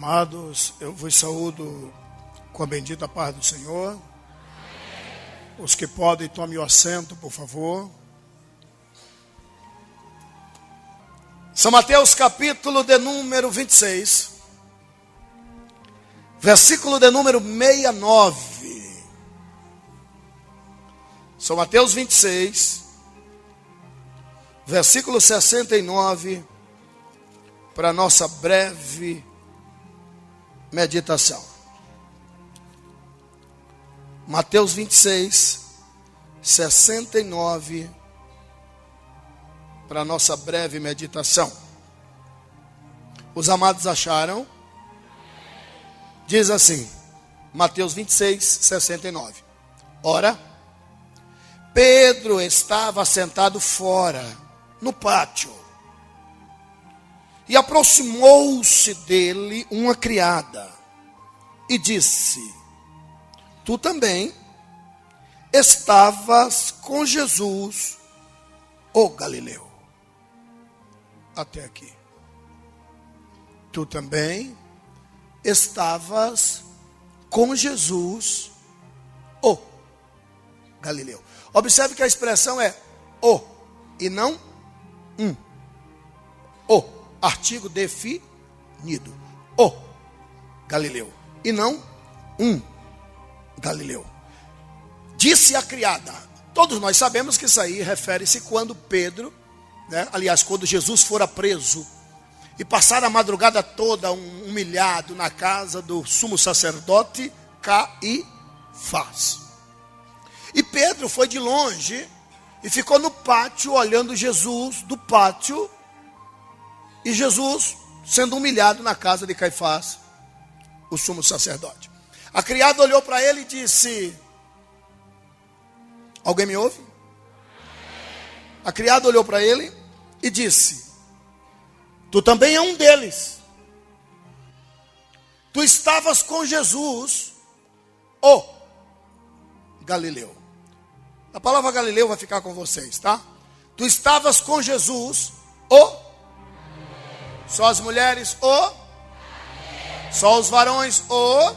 Amados, eu vos saúdo com a bendita paz do Senhor. Os que podem, tomem o assento, por favor. São Mateus, capítulo de número 26, versículo de número 69. São Mateus 26, versículo 69, para a nossa breve meditação. Mateus 26, 69, para a nossa breve meditação. Os amados acharam? Diz assim, Mateus 26, 69. Ora, Pedro estava sentado fora, no pátio, e aproximou-se dele uma criada e disse: tu também estavas com Jesus, o Galileu. Até aqui. Tu também estavas com Jesus, o Galileu. Observe que a expressão é o e não um. O. Artigo definido. O Galileu. E não um Galileu. Disse a criada. Todos nós sabemos que isso aí refere-se quando Pedro, aliás, quando Jesus fora preso e passar a madrugada toda humilhado na casa do sumo sacerdote Caifás. E Pedro foi de longe e ficou no pátio olhando Jesus do pátio. E Jesus sendo humilhado na casa de Caifás, o sumo sacerdote. A criada olhou para ele e disse: alguém me ouve? A criada olhou para ele e disse: tu também é um deles. Tu estavas com Jesus, o Galileu. A palavra Galileu vai ficar com vocês, tá? Tu estavas com Jesus, o. Só as mulheres, o. Só os varões, o.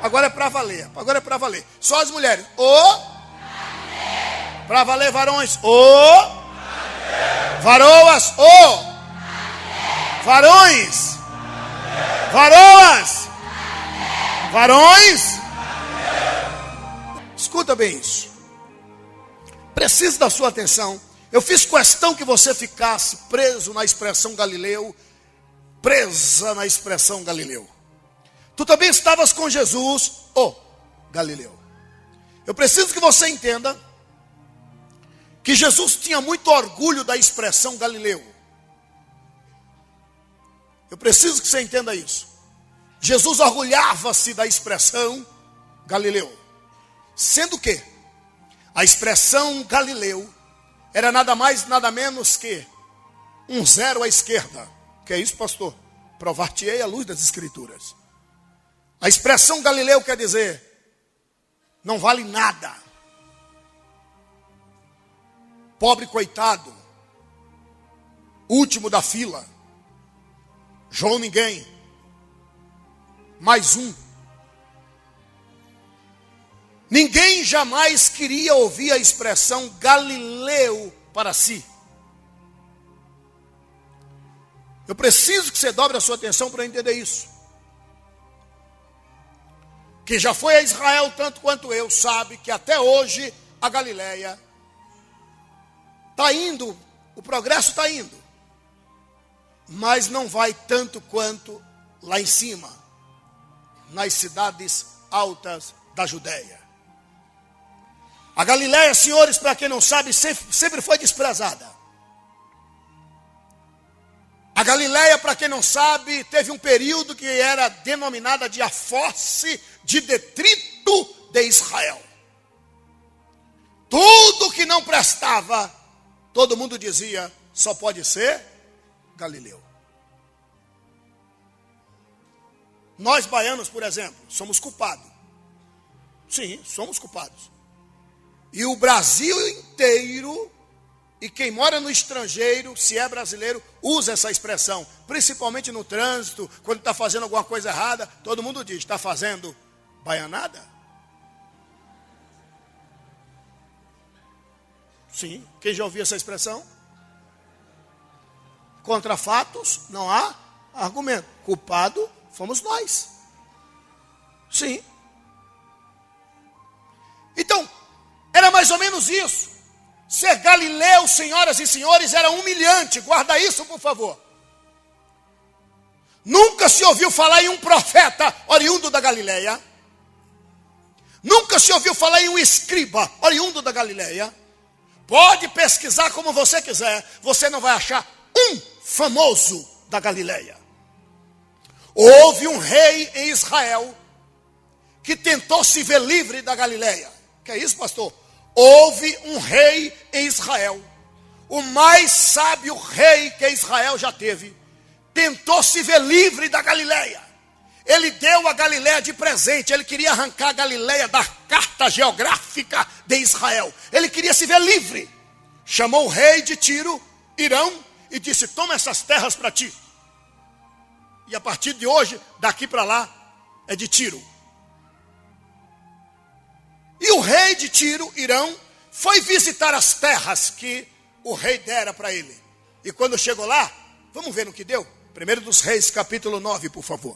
Agora é para valer. Agora é para valer. Só as mulheres, o. Para valer, varões, o. Varoas, o. Varões. Varoas. Varões. Escuta bem isso. Preciso da sua atenção. Eu fiz questão que você ficasse preso na expressão Galileu, presa na expressão Galileu. Tu também estavas com Jesus, o Galileu. Eu preciso que você entenda que Jesus tinha muito orgulho da expressão Galileu. Eu preciso que você entenda isso. Jesus orgulhava-se da expressão Galileu. Sendo que a expressão Galileu era nada mais, nada menos que um zero à esquerda. Que é isso, pastor? Provar-te-ei à luz das Escrituras. A expressão Galileu quer dizer: não vale nada. Pobre coitado. Último da fila. João ninguém. Mais um. Ninguém jamais queria ouvir a expressão Galileu para si. Eu preciso que você dobre a sua atenção para entender isso. Quem já foi a Israel tanto quanto eu sabe que até hoje a Galileia está indo, o progresso está indo, mas não vai tanto quanto lá em cima, nas cidades altas da Judéia. A Galileia, senhores, para quem não sabe, sempre foi desprezada. A Galileia, para quem não sabe, teve um período que era denominada de a fosse de detrito de Israel. Tudo que não prestava, todo mundo dizia, só pode ser Galileu. Nós baianos, por exemplo, somos culpados. Sim, somos culpados. E o Brasil inteiro E quem mora no estrangeiro, se é brasileiro, usa essa expressão. Principalmente no trânsito, quando está fazendo alguma coisa errada, todo mundo diz, está fazendo baianada? Sim, quem já ouviu essa expressão? Contra fatos, não há argumento. Culpado fomos nós. Sim. Então, era mais ou menos isso. Ser galileu, senhoras e senhores, era humilhante. Guarda isso, por favor. Nunca se ouviu falar em um profeta oriundo da Galileia. Nunca se ouviu falar em um escriba oriundo da Galileia. Pode pesquisar como você quiser. Você não vai achar um famoso da Galileia. Houve um rei em Israel que tentou se ver livre da Galileia. Que é isso, pastor? Houve um rei em Israel, o mais sábio rei que Israel já teve, tentou se ver livre da Galileia. Ele deu a Galileia de presente, ele queria arrancar a Galileia da carta geográfica de Israel. Ele queria se ver livre. Chamou o rei de Tiro, Irão, e disse, toma essas terras para ti. E a partir de hoje, daqui para lá, é de Tiro. E o rei de Tiro, Irão, foi visitar as terras que o rei dera para ele. E quando chegou lá, vamos ver no que deu? 1 dos Reis, capítulo 9, por favor.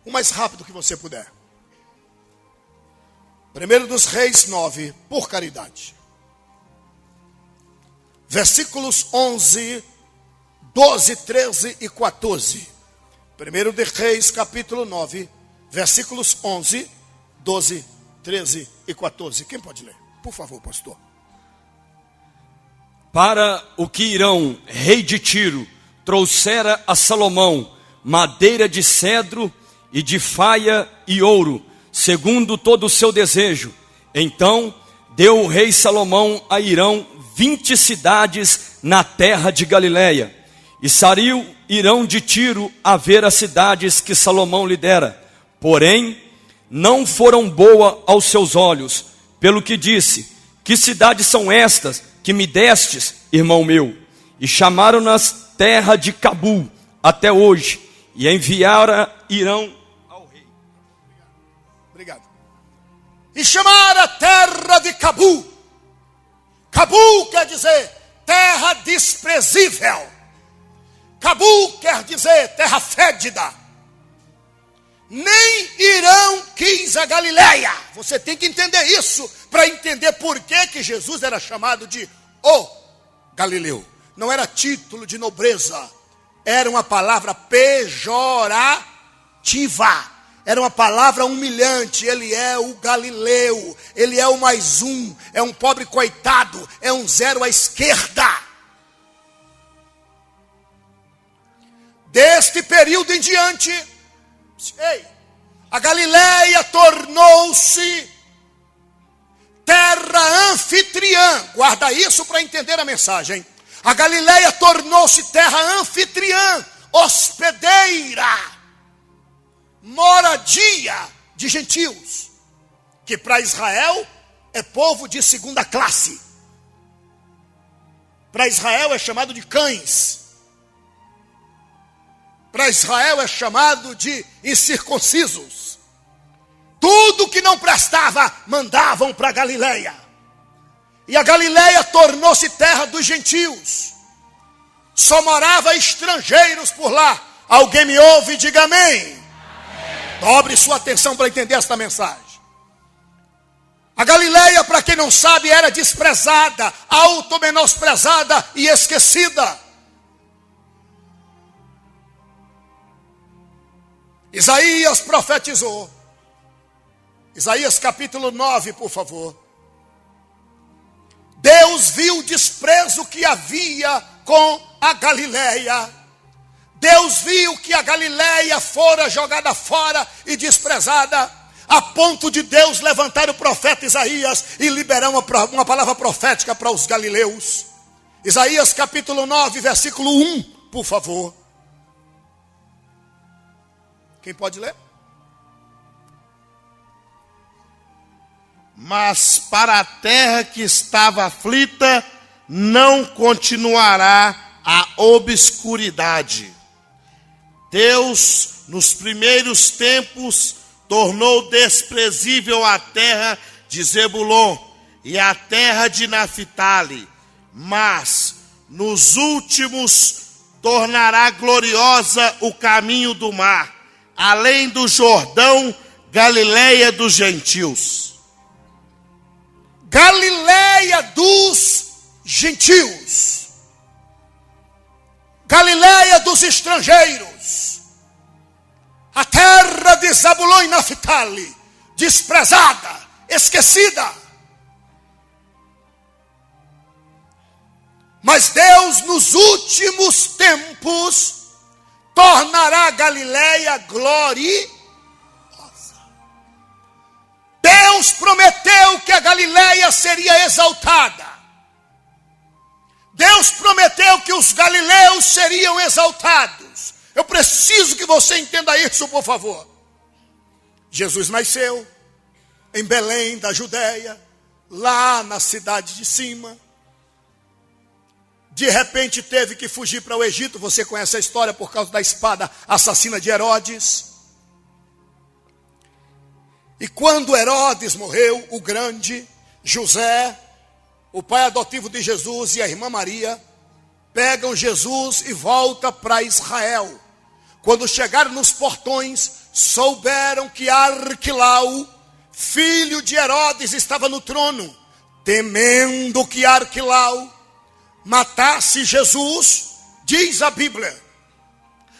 O mais rápido que você puder. 1 dos Reis 9, por caridade. Versículos 11, 12, 13 e 14. 1 de Reis, capítulo 9, versículos 11, 12, 13 e 14. Quem pode ler? Por favor, pastor. Para o que Irão, rei de Tiro, trouxera a Salomão madeira de cedro e de faia e ouro, segundo todo o seu desejo. Então deu o rei Salomão a Irão 20 cidades na terra de Galileia. E saiu Irão de Tiro a ver as cidades que Salomão lhe dera. Porém, não foram boas aos seus olhos, pelo que disse, que cidades são estas que me destes, irmão meu? E chamaram-nas terra de Cabul, até hoje, e enviaram Irão ao rei. Obrigado. E chamaram a terra de Cabul. Cabul quer dizer terra desprezível. Cabul quer dizer terra fédida. Nem Irão quis a Galileia. Você tem que entender isso para entender por que Jesus era chamado de o Galileu. Não era título de nobreza, era uma palavra pejorativa, era uma palavra humilhante. Ele é o Galileu, ele é o mais um, é um pobre coitado, é um zero à esquerda. Deste período em diante, a Galileia tornou-se terra anfitriã. Guarda isso para entender a mensagem. A Galileia tornou-se terra anfitriã, hospedeira, moradia de gentios, que para Israel é povo de segunda classe. Para Israel é chamado de cães. Para Israel é chamado de incircuncisos. Tudo que não prestava, mandavam para Galileia. E a Galileia tornou-se terra dos gentios. Só morava estrangeiros por lá. Alguém me ouve e diga amém. Amém. Dobre sua atenção para entender esta mensagem. A Galileia, para quem não sabe, era desprezada, auto-menosprezada e esquecida. Isaías profetizou. Isaías capítulo 9, por favor. Deus viu o desprezo que havia com a Galileia. Deus viu que a Galileia fora jogada fora e desprezada, a ponto de Deus levantar o profeta Isaías e liberar uma palavra profética para os galileus. Isaías capítulo 9, versículo 1, por favor. Quem pode ler? mas para a terra que estava aflita não continuará a obscuridade. Deus, nos primeiros tempos, tornou desprezível a terra de Zebulon e a terra de Naphtali, mas nos últimos tornará gloriosa o caminho do mar, além do Jordão, Galileia dos gentios. Galileia dos gentios. Galileia dos estrangeiros. A terra de Zabulon e Naphtali, desprezada, esquecida. Mas Deus, nos últimos tempos, tornará Galileia gloriosa. Deus prometeu que a Galileia seria exaltada. Deus prometeu que os galileus seriam exaltados. Eu preciso que você entenda isso, por favor. Jesus nasceu em Belém da Judéia, lá na cidade de cima. De repente teve que fugir para o Egito. Você conhece a história por causa da espada assassina de Herodes. E quando Herodes morreu, o grande, José, o pai adotivo de Jesus, e a irmã Maria, pegam Jesus e voltam para Israel. Quando chegaram nos portões, souberam que Arquilau, filho de Herodes, estava no trono. Temendo que Arquilau matasse Jesus, diz a Bíblia,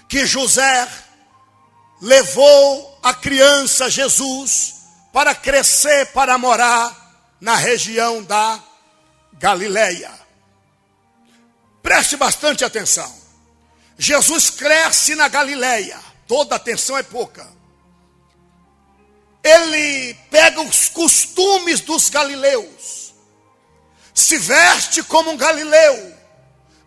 que José levou a criança Jesus para crescer, para morar na região da Galileia. Preste bastante atenção. Jesus cresce na Galileia. Toda atenção é pouca. Ele pega os costumes dos galileus. Se veste como um galileu.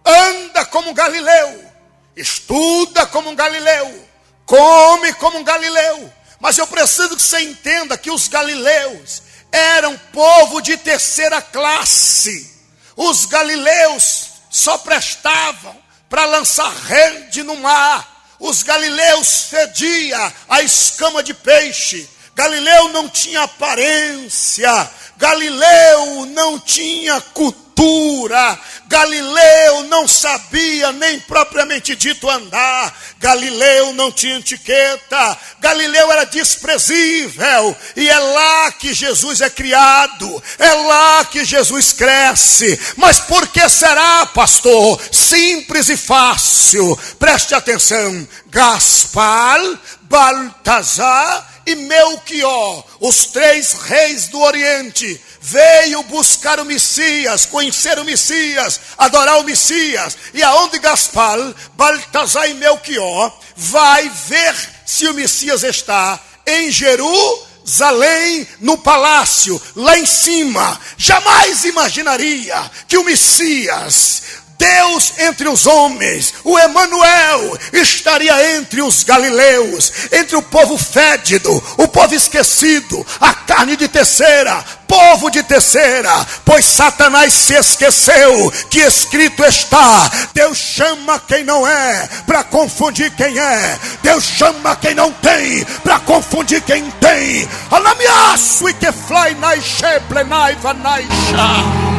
Anda como um galileu. Estuda como um galileu. Come como um galileu. Mas eu preciso que você entenda que os galileus eram povo de terceira classe. Os galileus só prestavam para lançar rede no mar. Os galileus fediam a escama de peixe. Galileu não tinha aparência. Galileu não tinha cultura. Galileu não sabia nem propriamente dito andar. Galileu não tinha etiqueta. Galileu era desprezível. E é lá que Jesus é criado. É lá que Jesus cresce. Mas por que será, pastor? Simples e fácil. Preste atenção. Gaspar, Baltazar e Melquior, os três reis do Oriente, veio buscar o Messias, conhecer o Messias, adorar o Messias. E aonde Gaspar, Baltazar e Melquior vai ver se o Messias está? Em Jerusalém, no palácio, lá em cima. Jamais imaginaria que o Messias, Deus entre os homens, o Emanuel, estaria entre os galileus, entre o povo fédido, o povo esquecido, a carne de terceira, povo de terceira, pois Satanás se esqueceu que escrito está: Deus chama quem não é, para confundir quem é. Deus chama quem não tem, para confundir quem tem. Alamiaço e que fly nai sheple nai vanaisha.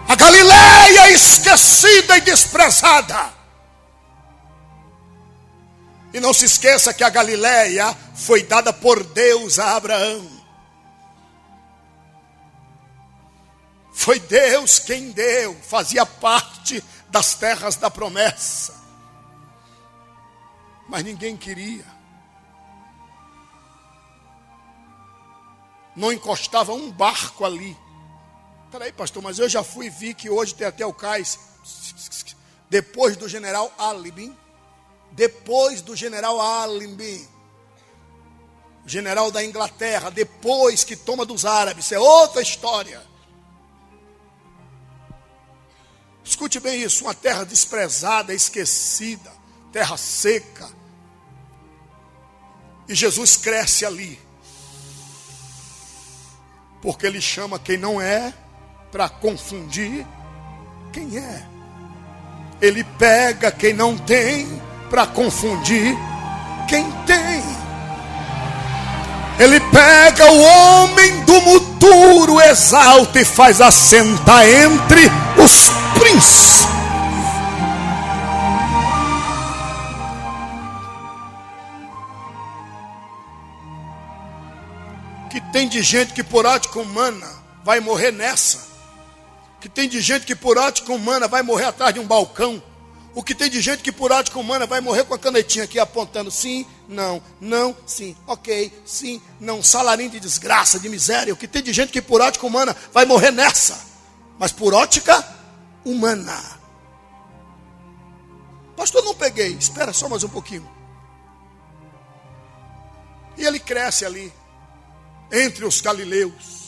A Galileia esquecida e desprezada. E não se esqueça que a Galileia foi dada por Deus a Abraão. Foi Deus quem deu, fazia parte das terras da promessa. Mas ninguém queria. Não encostava um barco ali. Peraí, pastor, mas eu já fui e vi que hoje tem até o cais. Depois do general Alibim. Depois do general Alibim. general da Inglaterra, depois que toma dos árabes, isso é outra história. Escute bem isso, uma terra desprezada, esquecida, terra seca. E Jesus cresce ali, porque ele chama quem não é, para confundir quem é. Ele pega quem não tem, para confundir quem tem. Ele pega o homem do muturo, exalta e faz assentar entre os príncipes. Que tem de gente que por ótica humana vai morrer nessa. Que tem de gente que por ótica humana vai morrer atrás de um balcão. O que tem de gente que por ótica humana vai morrer com a canetinha aqui apontando sim, não, não, sim, ok, sim, não, salarinho de desgraça, de miséria. O que tem de gente que por ótica humana vai morrer nessa, mas por ótica humana. Pastor, não peguei, espera só mais um pouquinho. E ele cresce ali, entre os galileus.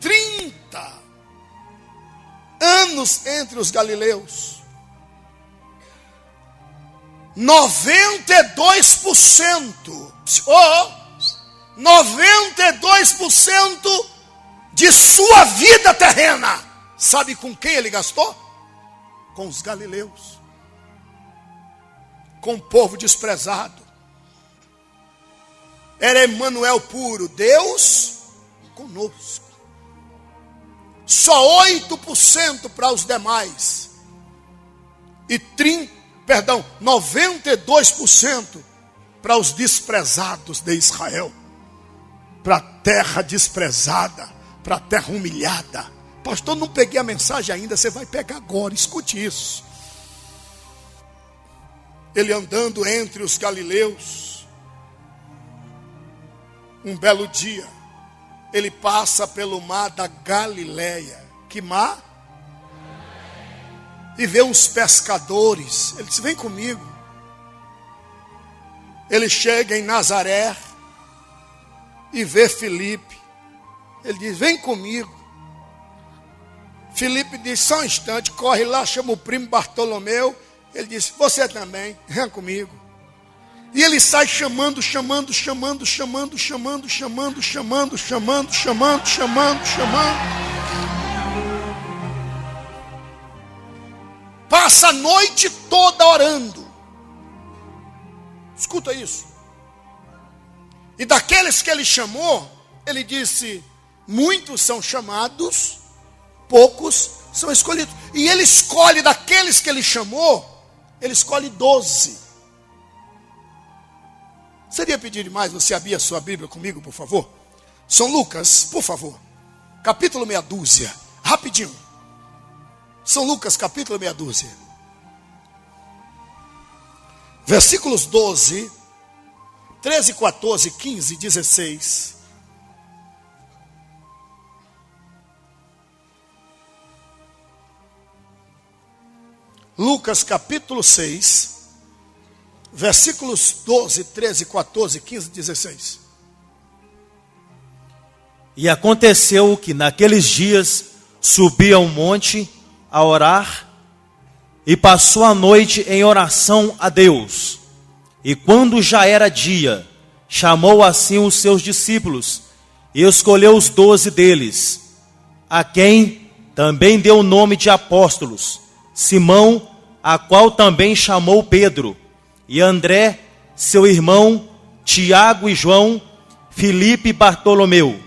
30 anos entre os galileus. 92%, 92% de sua vida terrena, sabe com quem ele gastou? Com os galileus, com o povo desprezado. Era Emanuel puro, Deus conosco. Só 8% para os demais. E 92% para os desprezados de Israel. Para a terra desprezada, para a terra humilhada. Pastor, não peguei a mensagem ainda, você vai pegar agora, escute isso. Ele andando entre os galileus, um belo dia, ele passa pelo mar da Galileia. Que mar? E vê uns pescadores. Ele diz, vem comigo. Ele chega em Nazaré e vê Filipe. Ele diz, vem comigo. Filipe diz, só um instante, corre lá, chama o primo Bartolomeu. Ele diz, você também, vem comigo. E ele sai chamando. Passa a noite toda orando. Escuta isso. E daqueles que ele chamou, ele disse, muitos são chamados, poucos são escolhidos. E ele escolhe daqueles que ele chamou, ele escolhe 12. Seria pedir demais você abrir a sua Bíblia comigo, por favor? São Lucas, por favor. Capítulo meia dúzia. Rapidinho. São Lucas, capítulo meia dúzia. Versículos 12, 13, 14, 15, 16. Lucas, capítulo 6. Versículos 12, 13, 14, 15, 16. E aconteceu que naqueles dias subia um monte a orar e passou a noite em oração a Deus. E quando já era dia, chamou assim os seus discípulos e escolheu os 12 deles, a quem também deu o nome de apóstolos: Simão, a qual também chamou Pedro, e André, seu irmão, Tiago e João, Filipe e Bartolomeu,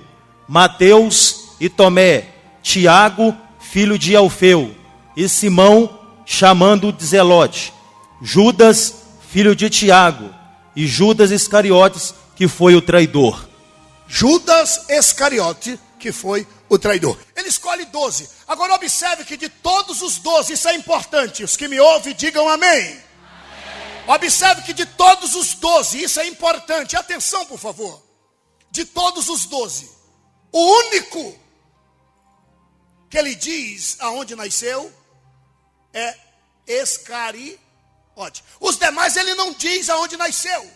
Mateus e Tomé, Tiago, filho de Alfeu, e Simão, chamando de Zelote, Judas, filho de Tiago, e Judas Iscariotes, que foi o traidor. Judas Iscariote, que foi o traidor. Ele escolhe 12. Agora observe que de todos os 12, isso é importante. Os que me ouvem, digam amém. Observe que de todos os 12, isso é importante. Atenção, por favor. De todos os 12, o único que ele diz aonde nasceu é Iscariote. Os demais ele não diz aonde nasceu.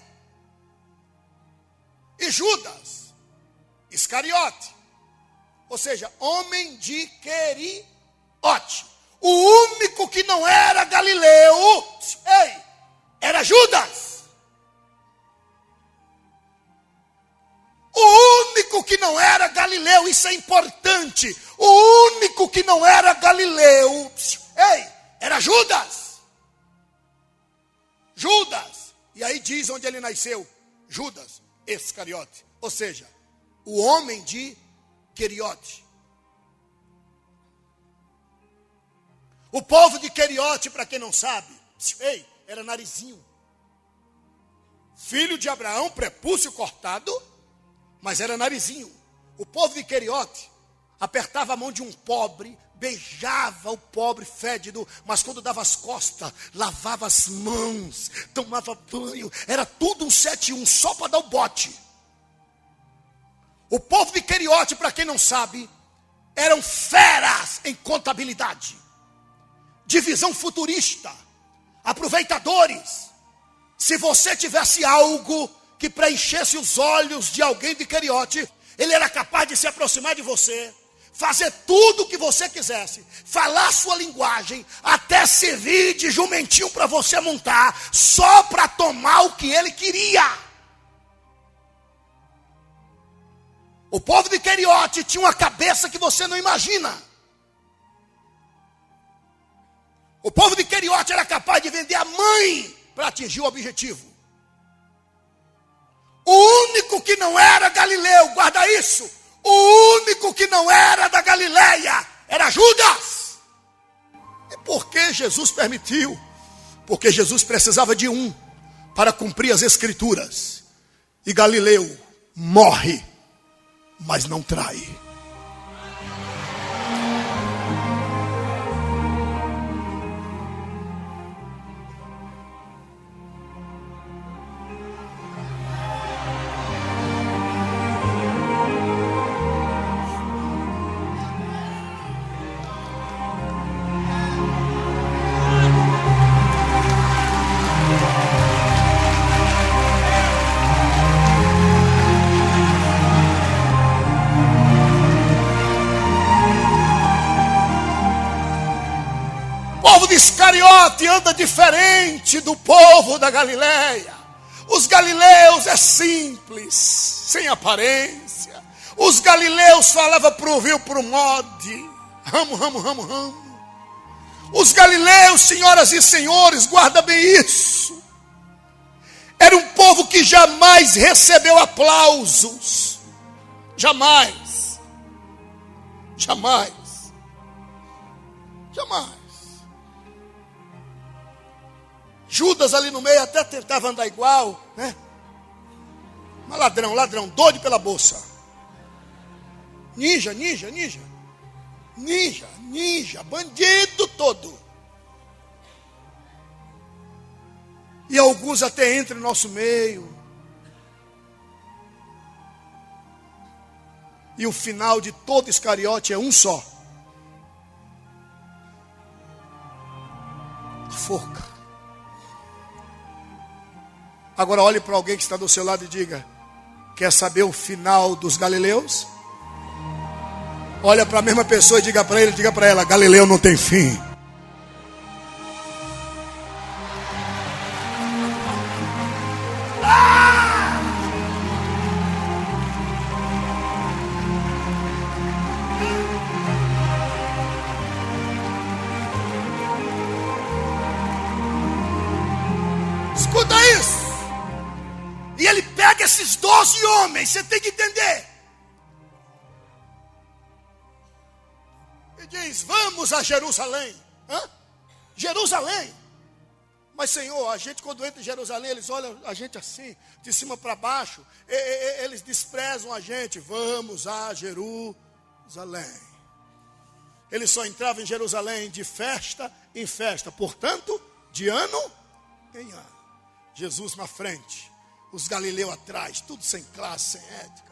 E Judas Iscariote, ou seja, homem de Queriote. O único que não era Galileu, era Judas. O único que não era Galileu, isso é importante. O único que não era Galileu, era Judas. Judas. E aí diz onde ele nasceu: Judas Iscariote. Ou seja, o homem de Queriote. O povo de Queriote, para quem não sabe, era narizinho. Filho de Abraão, prepúcio cortado, mas era narizinho. O povo de Queriote apertava a mão de um pobre, beijava o pobre fédido, mas quando dava as costas, lavava as mãos, tomava banho. Era tudo um 7-1, só para dar o bote. O povo de Queriote, para quem não sabe, eram feras em contabilidade, divisão futurista, aproveitadores. Se você tivesse algo que preenchesse os olhos de alguém de Queriote, ele era capaz de se aproximar de você, fazer tudo o que você quisesse, falar a sua linguagem, até servir de jumentinho para você montar, só para tomar o que ele queria. O povo de Queriote tinha uma cabeça que você não imagina. O povo de Queriote era capaz de vender a mãe para atingir o objetivo. O único que não era Galileu, guarda isso, o único que não era da Galileia era Judas. E por que Jesus permitiu? Porque Jesus precisava de um para cumprir as escrituras. E Galileu morre, mas não trai. Iscariote anda diferente do povo da Galileia. Os galileus é simples, sem aparência. Os galileus falavam pro vil, pro mode. Ramo. Os galileus, senhoras e senhores, guarda bem isso, era um povo que jamais recebeu aplausos. Jamais. Judas ali no meio até tentava andar igual, né? Mas ladrão, doido pela bolsa. Ninja, bandido todo. E alguns até entram no nosso meio. E o final de todo Iscariote é um só: a forca. Agora olhe para alguém que está do seu lado e diga: quer saber o final dos galileus? Olha para a mesma pessoa e diga para ela: Galileu não tem fim. Escuta isso. E ele pega esses 12 homens, você tem que entender. E diz: vamos a Jerusalém. Jerusalém. Mas Senhor, a gente quando entra em Jerusalém, eles olham a gente assim, de cima para baixo. Eles desprezam a gente. Vamos a Jerusalém. Eles só entravam em Jerusalém de festa em festa. Portanto, de ano em ano. Jesus na frente, os galileus atrás, tudo sem classe, sem ética.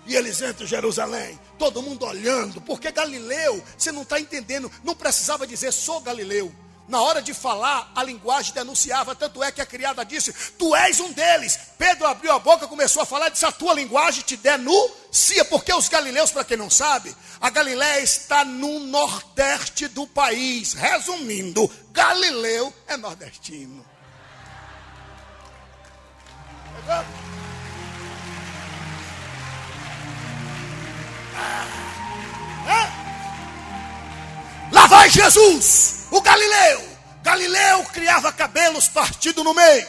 E eles entram em Jerusalém, todo mundo olhando, porque Galileu, você não está entendendo, não precisava dizer sou Galileu. Na hora de falar, a linguagem denunciava. Tanto é que a criada disse: tu és um deles. Pedro abriu a boca, começou a falar, disse: a tua linguagem te denuncia. Porque os galileus, para quem não sabe, a Galileia está no nordeste do país. Resumindo, Galileu é nordestino. Lá vai Jesus, o Galileu. Galileu criava cabelos partidos no meio.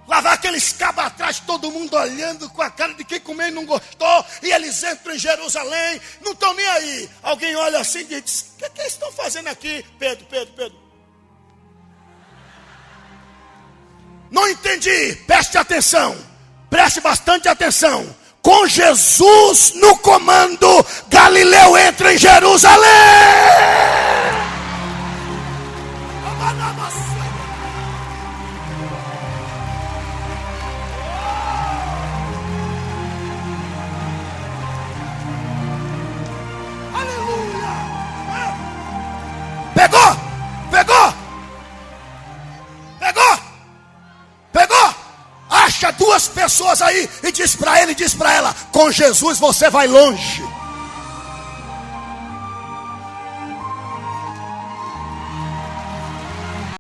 Lá vai aqueles cabos atrás, todo mundo olhando com a cara de quem comeu e não gostou. E eles entram em Jerusalém, não estão nem aí. Alguém olha assim e diz: o que eles estão fazendo aqui? Pedro. Não entendi, preste atenção, preste bastante atenção. Com Jesus no comando, Galileu entra em Jerusalém. Aleluia! Pegou! Acha duas pessoas aí e diz para ele e diz para ela: com Jesus você vai longe.